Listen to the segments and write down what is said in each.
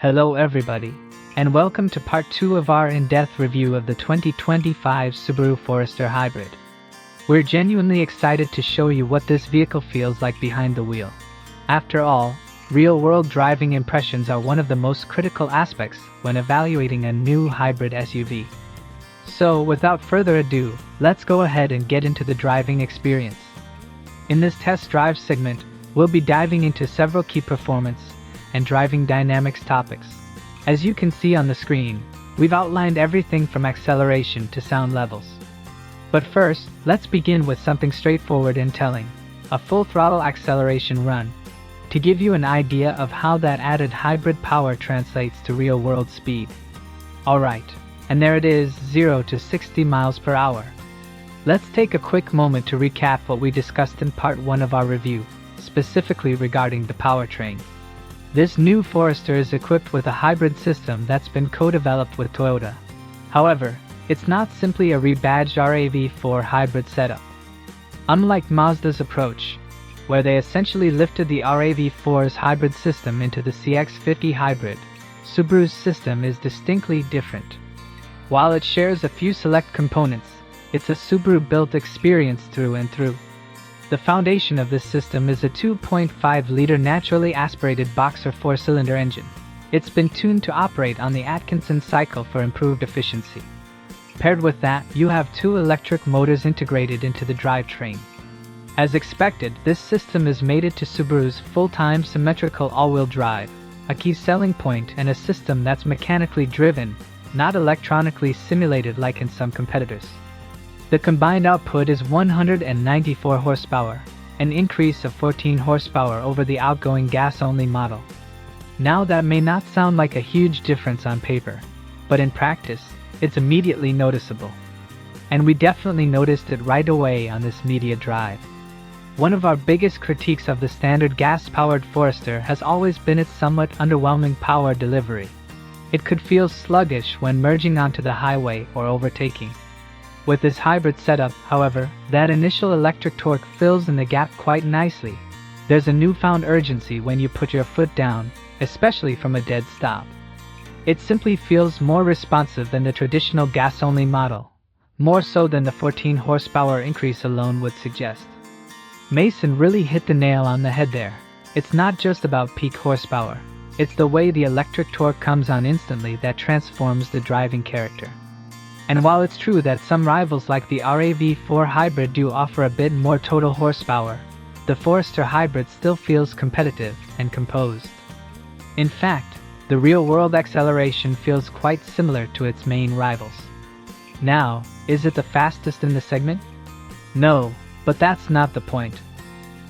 Hello everybody, and welcome to part 2 of our in-depth review of the 2025 Subaru Forester Hybrid. We're genuinely excited to show you what this vehicle feels like behind the wheel. After all, real-world driving impressions are one of the most critical aspects when evaluating a new hybrid SUV. So, without further ado, let's go ahead and get into the driving experience. In this test drive segment, we'll be diving into several key performance and driving dynamics topics. As you can see on the screen, we've outlined everything from acceleration to sound levels. But first, let's begin with something straightforward and telling, a full throttle acceleration run, to give you an idea of how that added hybrid power translates to real-world speed. Alright, and there it is, 0 to 60 miles per hour. Let's take a quick moment to recap what we discussed in part 1 of our review, specifically regarding the powertrain. This new Forester is equipped with a hybrid system that's been co-developed with Toyota. However, it's not simply a rebadged RAV4 hybrid setup. Unlike Mazda's approach, where they essentially lifted the RAV4's hybrid system into the CX-50 hybrid, Subaru's system is distinctly different. While it shares a few select components, it's a Subaru-built experience through and through. The foundation of this system is a 2.5-liter naturally aspirated boxer 4-cylinder engine. It's been tuned to operate on the Atkinson cycle for improved efficiency. Paired with that, you have 2 electric motors integrated into the drivetrain. As expected, this system is mated to Subaru's full-time symmetrical all-wheel drive, a key selling point and a system that's mechanically driven, not electronically simulated like in some competitors. The combined output is 194 horsepower, an increase of 14 horsepower over the outgoing gas-only model. Now that may not sound like a huge difference on paper, but in practice, it's immediately noticeable. And we definitely noticed it right away on this media drive. One of our biggest critiques of the standard gas-powered Forester has always been its somewhat underwhelming power delivery. It could feel sluggish when merging onto the highway or overtaking. With this hybrid setup, however, that initial electric torque fills in the gap quite nicely. There's a newfound urgency when you put your foot down, especially from a dead stop. It simply feels more responsive than the traditional gas-only model, more so than the 14 horsepower increase alone would suggest. Mason really hit the nail on the head there. It's not just about peak horsepower, it's the way the electric torque comes on instantly that transforms the driving character. And while it's true that some rivals like the RAV4 Hybrid do offer a bit more total horsepower, the Forester Hybrid still feels competitive and composed. In fact, the real-world acceleration feels quite similar to its main rivals. Now, is it the fastest in the segment? No, but that's not the point.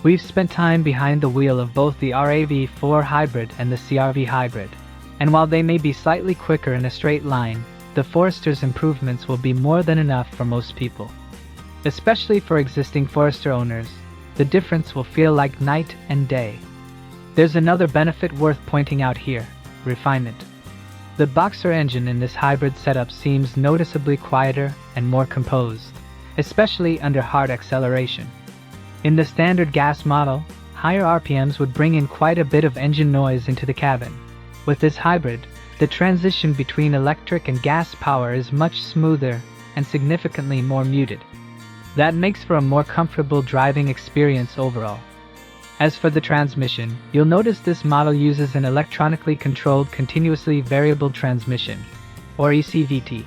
We've spent time behind the wheel of both the RAV4 Hybrid and the CR-V Hybrid, and while they may be slightly quicker in a straight line, the Forester's improvements will be more than enough for most people. Especially for existing Forester owners, the difference will feel like night and day. There's another benefit worth pointing out here: refinement. The boxer engine in this hybrid setup seems noticeably quieter and more composed, especially under hard acceleration. In the standard gas model, higher RPMs would bring in quite a bit of engine noise into the cabin. With this hybrid, the transition between electric and gas power is much smoother and significantly more muted. That makes for a more comfortable driving experience overall. As for the transmission, you'll notice this model uses an electronically controlled continuously variable transmission, or ECVT,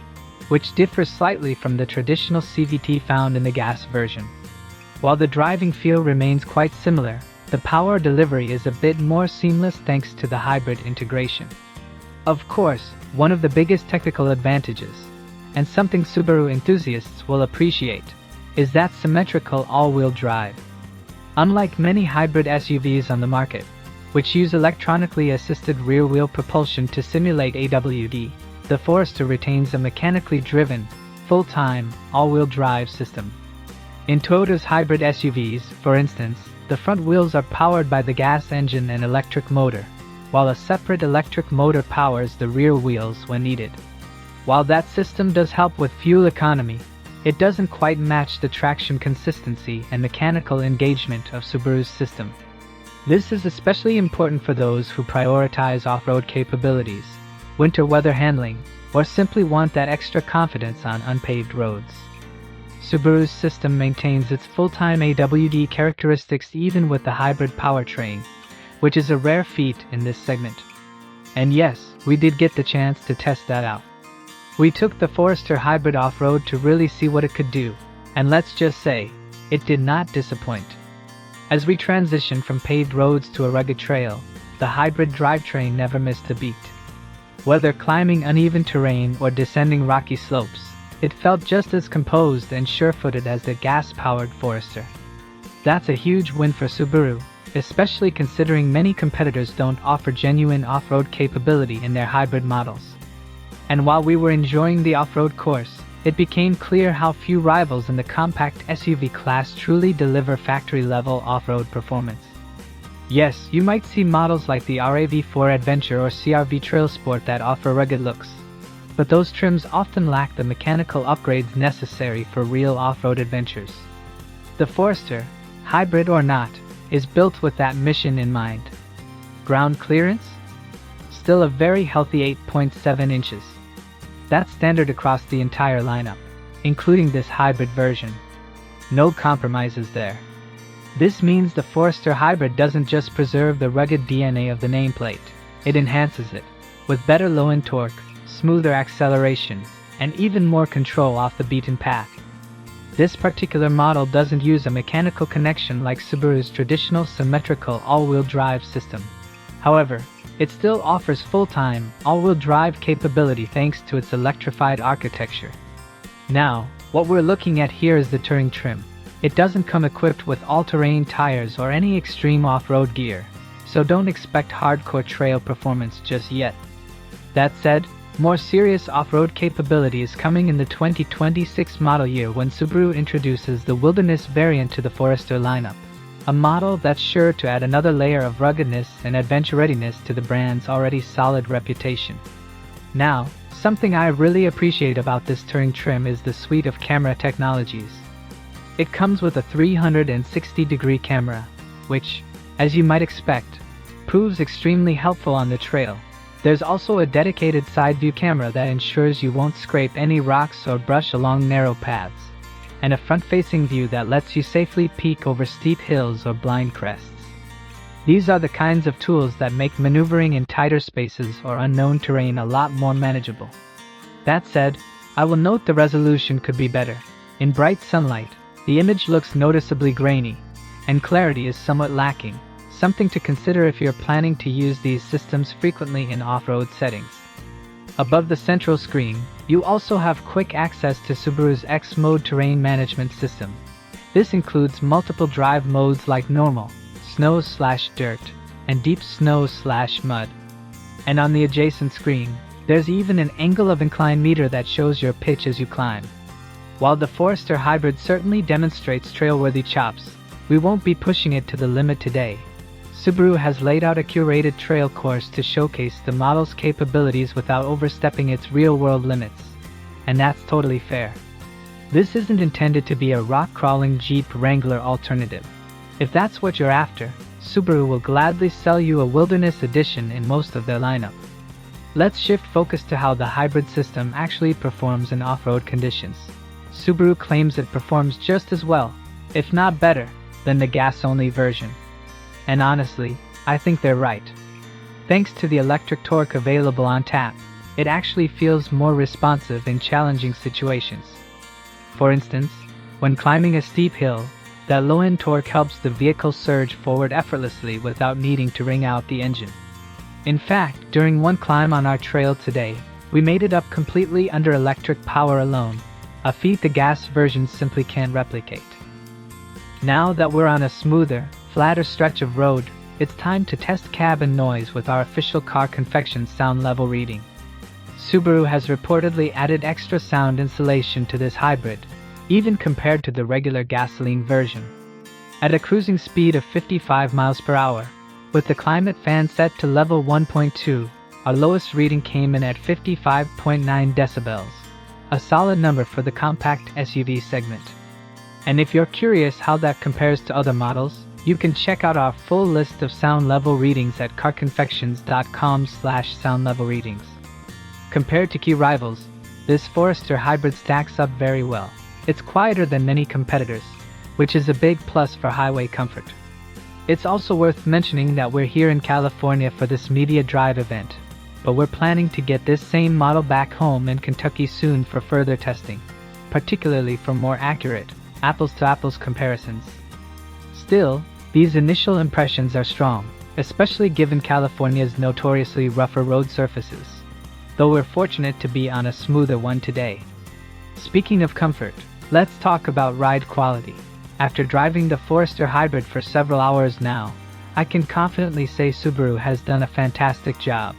which differs slightly from the traditional CVT found in the gas version. While the driving feel remains quite similar, the power delivery is a bit more seamless thanks to the hybrid integration. Of course, one of the biggest technical advantages, and something Subaru enthusiasts will appreciate, is that symmetrical all-wheel drive. Unlike many hybrid SUVs on the market, which use electronically assisted rear-wheel propulsion to simulate AWD, the Forester retains a mechanically driven, full-time, all-wheel drive system. In Toyota's hybrid SUVs, for instance, the front wheels are powered by the gas engine and electric motor, while a separate electric motor powers the rear wheels when needed. While that system does help with fuel economy, it doesn't quite match the traction consistency and mechanical engagement of Subaru's system. This is especially important for those who prioritize off-road capabilities, winter weather handling, or simply want that extra confidence on unpaved roads. Subaru's system maintains its full-time AWD characteristics even with the hybrid powertrain, which is a rare feat in this segment. And yes, we did get the chance to test that out. We took the Forester Hybrid off-road to really see what it could do, and let's just say, it did not disappoint. As we transitioned from paved roads to a rugged trail, the hybrid drivetrain never missed a beat. Whether climbing uneven terrain or descending rocky slopes, it felt just as composed and sure-footed as the gas-powered Forester. That's a huge win for Subaru, especially considering many competitors don't offer genuine off-road capability in their hybrid models. And while we were enjoying the off-road course, it became clear how few rivals in the compact SUV class truly deliver factory-level off-road performance. Yes, you might see models like the RAV4 Adventure or CR-V Trail Sport that offer rugged looks, but those trims often lack the mechanical upgrades necessary for real off-road adventures. The Forester, hybrid or not, is built with that mission in mind. Ground clearance? Still a very healthy 8.7 inches. That's standard across the entire lineup, including this hybrid version. No compromises there. This means the Forester Hybrid doesn't just preserve the rugged DNA of the nameplate, it enhances it, with better low-end torque, smoother acceleration, and even more control off the beaten path. This particular model doesn't use a mechanical connection like Subaru's traditional symmetrical all-wheel drive system. However, it still offers full-time, all-wheel drive capability thanks to its electrified architecture. Now, what we're looking at here is the touring trim. It doesn't come equipped with all-terrain tires or any extreme off-road gear, so don't expect hardcore trail performance just yet. That said, more serious off-road capability is coming in the 2026 model year when Subaru introduces the Wilderness variant to the Forester lineup, a model that's sure to add another layer of ruggedness and adventure readiness to the brand's already solid reputation. Now, something I really appreciate about this touring trim is the suite of camera technologies. It comes with a 360-degree camera, which, as you might expect, proves extremely helpful on the trail. There's also a dedicated side-view camera that ensures you won't scrape any rocks or brush along narrow paths, and a front-facing view that lets you safely peek over steep hills or blind crests. These are the kinds of tools that make maneuvering in tighter spaces or unknown terrain a lot more manageable. That said, I will note the resolution could be better. In bright sunlight, the image looks noticeably grainy, and clarity is somewhat lacking, something to consider if you're planning to use these systems frequently in off-road settings. Above the central screen, you also have quick access to Subaru's X-Mode terrain management system. This includes multiple drive modes like normal, snow/dirt, and deep snow/mud. And on the adjacent screen, there's even an angle of incline meter that shows your pitch as you climb. While the Forester Hybrid certainly demonstrates trail-worthy chops, we won't be pushing it to the limit today. Subaru has laid out a curated trail course to showcase the model's capabilities without overstepping its real-world limits. And that's totally fair. This isn't intended to be a rock-crawling Jeep Wrangler alternative. If that's what you're after, Subaru will gladly sell you a Wilderness edition in most of their lineup. Let's shift focus to how the hybrid system actually performs in off-road conditions. Subaru claims it performs just as well, if not better, than the gas-only version. And honestly, I think they're right. Thanks to the electric torque available on tap, it actually feels more responsive in challenging situations. For instance, when climbing a steep hill, that low-end torque helps the vehicle surge forward effortlessly without needing to wring out the engine. In fact, during one climb on our trail today, we made it up completely under electric power alone, a feat the gas version simply can't replicate. Now that we're on a smoother, flatter stretch of road, it's time to test cabin noise with our official car confection sound level reading. Subaru has reportedly added extra sound insulation to this hybrid, even compared to the regular gasoline version. At a cruising speed of 55 miles per hour, with the climate fan set to level 1.2, our lowest reading came in at 55.9 decibels, a solid number for the compact SUV segment. And if you're curious how that compares to other models, You can check out our full list of sound level readings at carconfections.com/sound level readings. Compared to key rivals, this Forester Hybrid stacks up very well. It's quieter than many competitors, which is a big plus for highway comfort. It's also worth mentioning that we're here in California for this media drive event, but we're planning to get this same model back home in Kentucky soon for further testing, particularly for more accurate, apples-to-apples comparisons. Still, these initial impressions are strong, especially given California's notoriously rougher road surfaces, though we're fortunate to be on a smoother one today. Speaking of comfort, let's talk about ride quality. After driving the Forester Hybrid for several hours now, I can confidently say Subaru has done a fantastic job.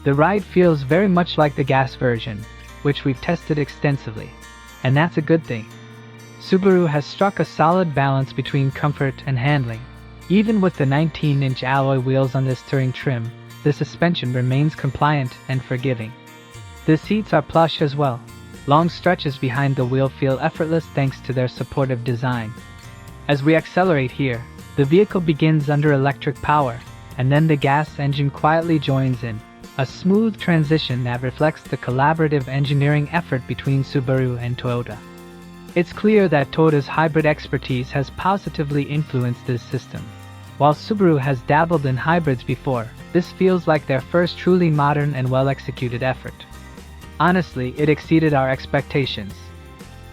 The ride feels very much like the gas version, which we've tested extensively, and that's a good thing. Subaru has struck a solid balance between comfort and handling. Even with the 19-inch alloy wheels on this touring trim, the suspension remains compliant and forgiving. The seats are plush as well. Long stretches behind the wheel feel effortless thanks to their supportive design. As we accelerate here, the vehicle begins under electric power, and then the gas engine quietly joins in, a smooth transition that reflects the collaborative engineering effort between Subaru and Toyota. It's clear that Toyota's hybrid expertise has positively influenced this system. While Subaru has dabbled in hybrids before, this feels like their first truly modern and well-executed effort. Honestly, it exceeded our expectations.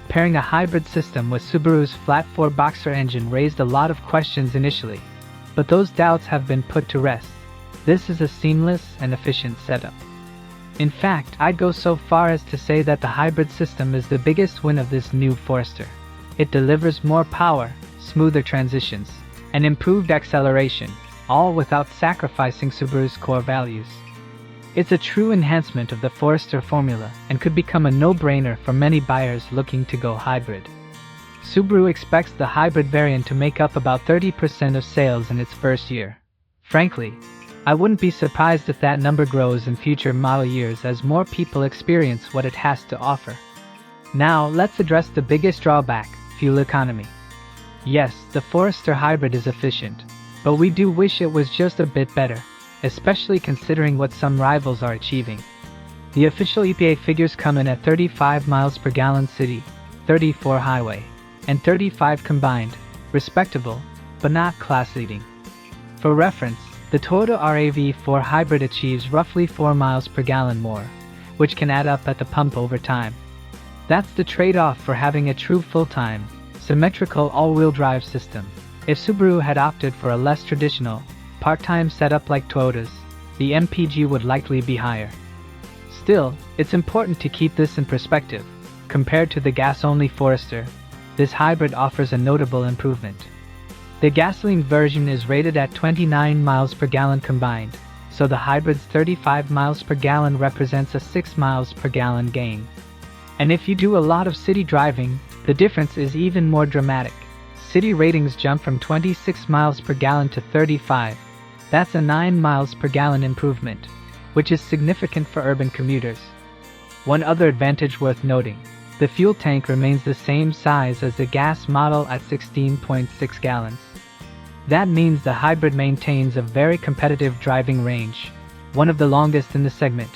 Pairing a hybrid system with Subaru's flat 4-boxer engine raised a lot of questions initially, but those doubts have been put to rest. This is a seamless and efficient setup. In fact, I'd go so far as to say that the hybrid system is the biggest win of this new Forester. It delivers more power, smoother transitions, and improved acceleration, all without sacrificing Subaru's core values. It's a true enhancement of the Forester formula and could become a no-brainer for many buyers looking to go hybrid. Subaru expects the hybrid variant to make up about 30% of sales in its first year. Frankly, I wouldn't be surprised if that number grows in future model years as more people experience what it has to offer. Now, let's address the biggest drawback, fuel economy. Yes, the Forester Hybrid is efficient, but we do wish it was just a bit better, especially considering what some rivals are achieving. The official EPA figures come in at 35 miles per gallon city, 34 highway, and 35 combined, respectable, but not class-leading. For reference, the Toyota RAV4 Hybrid achieves roughly 4 miles per gallon more, which can add up at the pump over time. That's the trade-off for having a true full-time, symmetrical all-wheel drive system. If Subaru had opted for a less traditional, part-time setup like Toyota's, the MPG would likely be higher. Still, it's important to keep this in perspective. Compared to the gas-only Forester, this hybrid offers a notable improvement. The gasoline version is rated at 29 miles per gallon combined, so the hybrid's 35 miles per gallon represents a 6 miles per gallon gain. And if you do a lot of city driving, the difference is even more dramatic. City ratings jump from 26 miles per gallon to 35. That's a 9 miles per gallon improvement, which is significant for urban commuters. One other advantage worth noting, the fuel tank remains the same size as the gas model at 16.6 gallons. That means the hybrid maintains a very competitive driving range, one of the longest in the segment,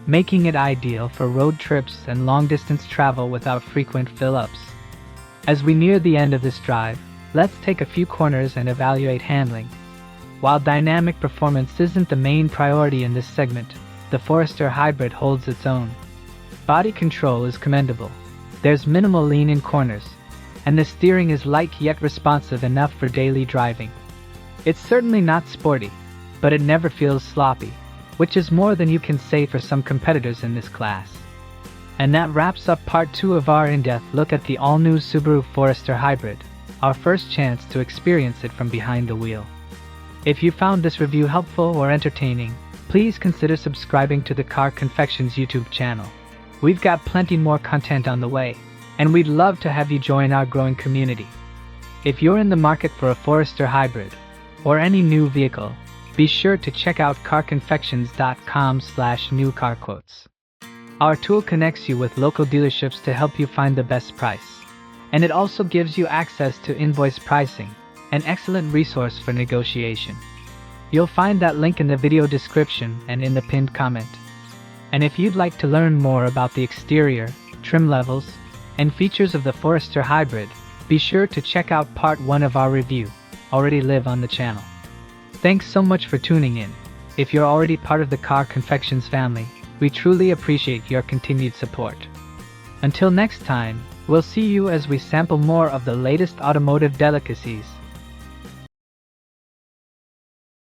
making it ideal for road trips and long-distance travel without frequent fill-ups. As we near the end of this drive, let's take a few corners and evaluate handling. While dynamic performance isn't the main priority in this segment, the Forester Hybrid holds its own. Body control is commendable. There's minimal lean in corners, and the steering is light yet responsive enough for daily driving. It's certainly not sporty, but it never feels sloppy, which is more than you can say for some competitors in this class. And that wraps up part 2 of our in-depth look at the all-new Subaru Forester Hybrid, our first chance to experience it from behind the wheel. If you found this review helpful or entertaining, please consider subscribing to the Car Confections YouTube channel. We've got plenty more content on the way, and we'd love to have you join our growing community. If you're in the market for a Forester Hybrid, or any new vehicle, be sure to check out carconfections.com/newcarquotes. Our tool connects you with local dealerships to help you find the best price, and it also gives you access to invoice pricing, an excellent resource for negotiation. You'll find that link in the video description and in the pinned comment. And if you'd like to learn more about the exterior, trim levels, and features of the Forester Hybrid, be sure to check out part 1 of our review, already live on the channel. Thanks so much for tuning in. If you're already part of the Car Confections family, we truly appreciate your continued support. Until next time, we'll see you as we sample more of the latest automotive delicacies.